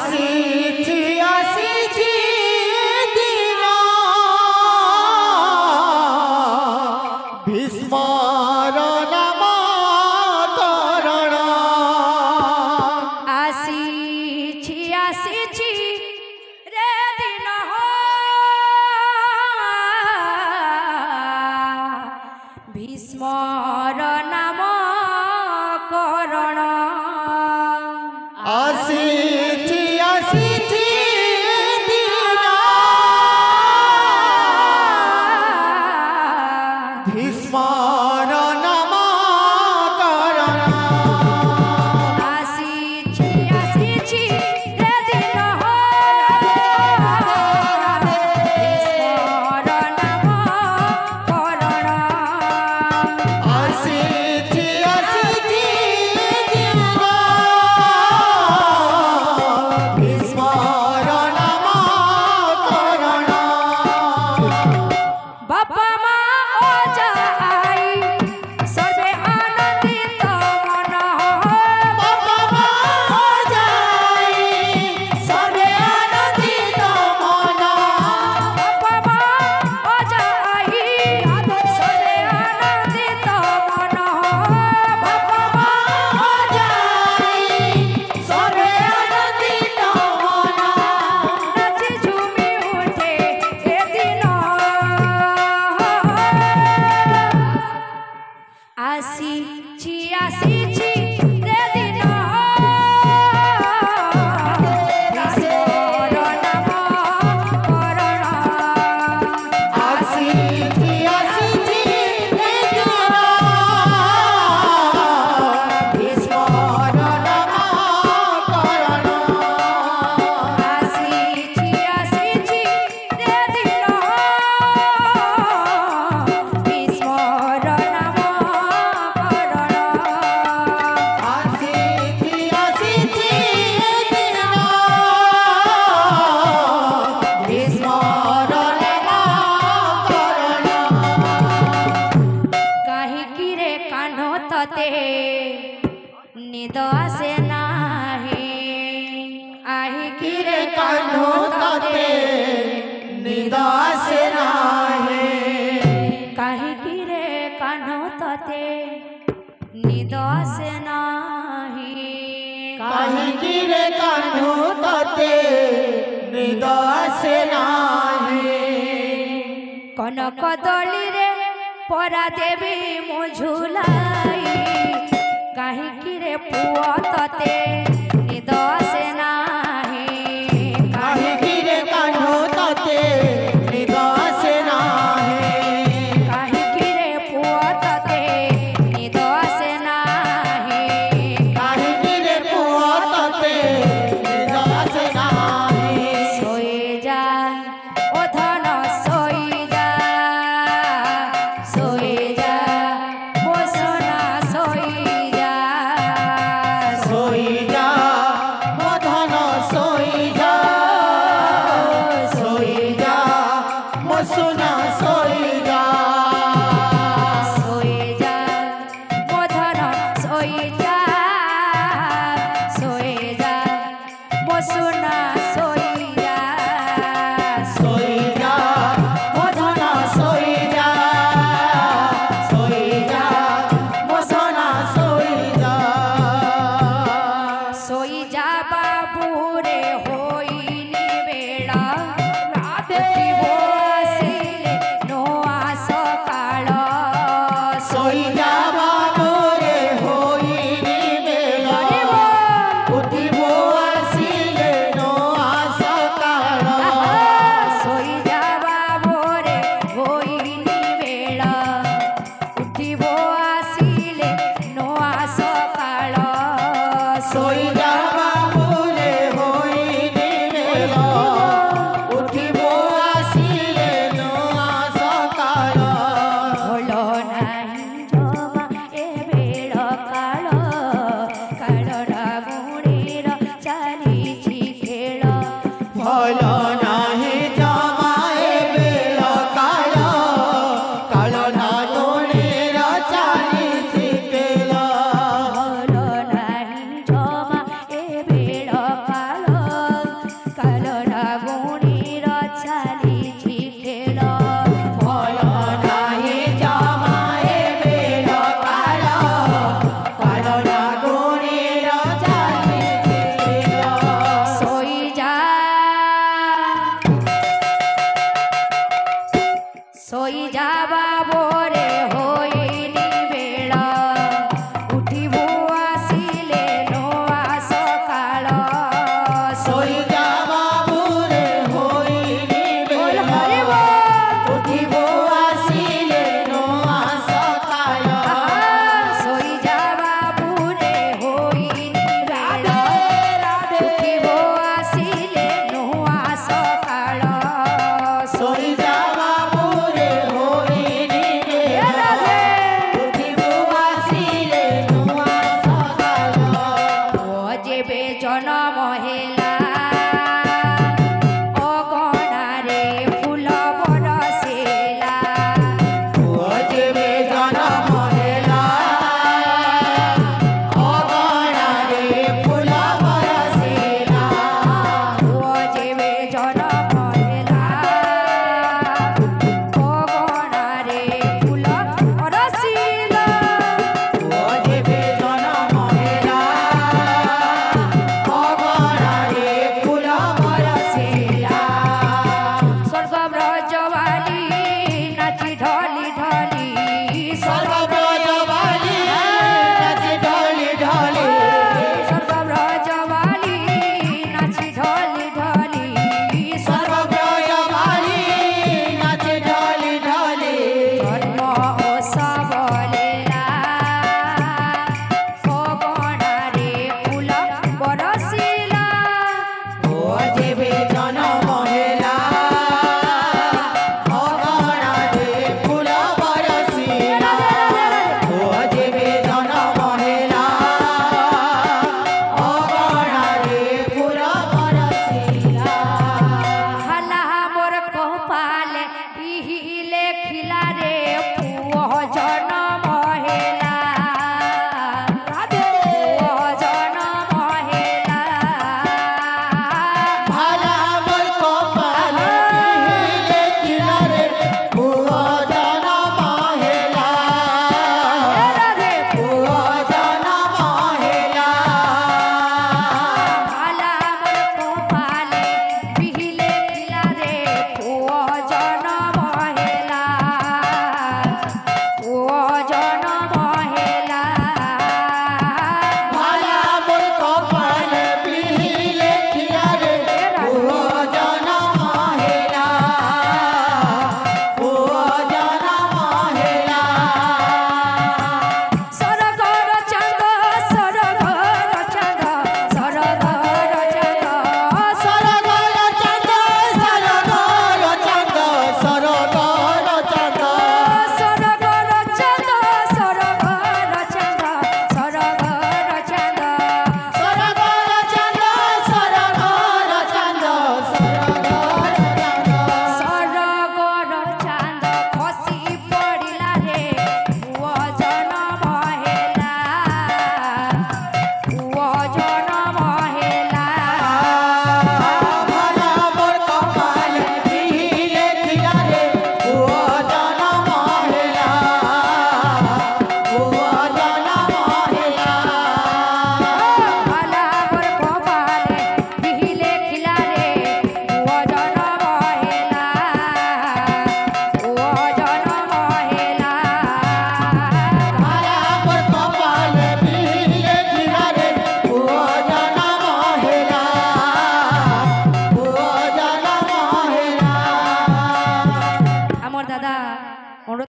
ଆସିଛି ଆସିଛି ଦିନ ଭୀଷ୍ମର ନାମକରଣ ଆସିଛି ଆସିଛି ରେ ଦିନ ଭୀଷ୍ମର ନାମକରଣ ଆସିଛି ଆସିଛି ଦିନ ଭୀଷ୍ମର ନାମକରଣ ଆସିଛି ଆସିଛି ରେ ଦିନ ଭୀଷ୍ମର ନାମକରଣ ଆସିଛି ଆସିଛି ଦିନ ଭୀଷ୍ମର ନାମକରଣ ବାପା ମା ଅଜା ଆଈ ସର୍ବେ ଆନନ୍ଦିତ ମନ ବାପା ମା ଯାଇ ସର୍ବେ ଆନନ୍ଦିତ ମନ ବାପା ମା ଅଜା ଆଈ ସର୍ବେ ଆନନ୍ଦିତ ମନ ବାପା ମା ଯାଇ ସର୍ବେ ଆନନ୍ଦିତ ମନ ନାଚି ଝୁମି ଉଠେ ଏ ଦିନ ଆସିଛି ଆସିଛି ରେ ଦିନ ଭୀଷ୍ମର ନାମକରଣ ଆସିଛି ଆସିଛି ଦିନ ଭୀଷ୍ମର ନାମକରଣ ଆସିଛି ଆସିଛି ରେ ଦିନ ଭୀଷ୍ମର ନାମକରଣ ଆସିଛି ଆସିଛି ଦିନ ଭୀଷ୍ମର ନାମକରଣ କାହିଁକି ରେ କାହ୍ନ ତତେ ନିଦ ଆସେ ନାହିଁ କାହିଁକି ରେ କାହ୍ନ ତତେ ନିଦ ଆସେ ନାହିଁ କାହିଁକି ରେ କାହ୍ନ ତତେ ନିଦ ଆସେ ନାହିଁ କାହିଁକି ରେ କାହ୍ନୁ ତତେ ନିଦ ଆସେ ନାହିଁ କନକ ଦଳିରେ ପରା ଦେବି ମୁଁ ଝୁଲାଇ କାହିଁକି ରେ ପୁଅ ତତେ ନିଦ ଆସେ ନାହିଁ କାହିଁକି ରେ କାହ୍ନୁ ତତେ ନିଦ ଆସେ ନାହିଁ କାହିଁକି ରେ ପୁଅ ତତେ ନିଦ ଆସେ ନାହିଁ କାହିଁକି ରେ ପୁଅ ତତେ ନିଦ ଆସେ ନାହିଁ ଶୋଇଯା ଓ ଧନ ଶୋଇଯା ଶୋଇଯା ମୋ সোনা ଶୋଇଯା ଶୋଇଯା ମୋ ଧନ ଶୋଇଯା ଶୋଇଯା ମୋ ସୁନା ଶୋଇଯା ଶୋଇଯା ମୋ ଧନ ଶୋଇଯା ଶୋଇଯା ମୋ সোনা ଶୋଇଯା ଶୋଇଯା ମୋ ଧନ ଶୋଇଯା ଶୋଇଯା ମୋ ସୁନା ଶୋଇଯା ଶୋଇଯା ବାବୁରେ ହୋଇନି ବେଳ ଉଠିବ ଆସିଲେ ନୂଆ ସକାଳ ଶୋଇଯା ବାବୁରେ ହୋଇନି ବେଳ ଉଠିବ ଆସିଲେ ନୂଆ ସକାଳ ଶୋଇଯା ବାବୁରେ ହୋଇନି ବେଳ ଉଠିବ ଆସିଲେ ନୂଆ ସକାଳ ଶୋଇଯା ବାବୁରେ ହୋଇନି ବେଳ ଉଠିବ ଆସିଲେ ନୂଆ ସକାଳ ଭଲ ନାହିଁ ଜମା ଏ ବେଳ କାଳ କାଳର ଗୁଣିର ଚାଲିଛି ଖେଳ ଭଲ ନାହିଁ ଜମା ଏ ବେଳ କାଳ କାଳ ନା ଗୁଣିର ଚାଲିଛି ଖେଳ ଭଲ ନାହିଁ ଜମା ଏ ବେଳ କାଳ সইজা বাবুরে হইনি বল বেলা হরি বল উঠিব আসিলে নোয়া সকাল সই যাবা পুরে হইনি বেলা উঠিব আসিলে নোয়া সকাল সইজা বাবুরে হইনি বেলা উঠিব আসিলে নোয়া সকাল ও যেবে জনম হেলা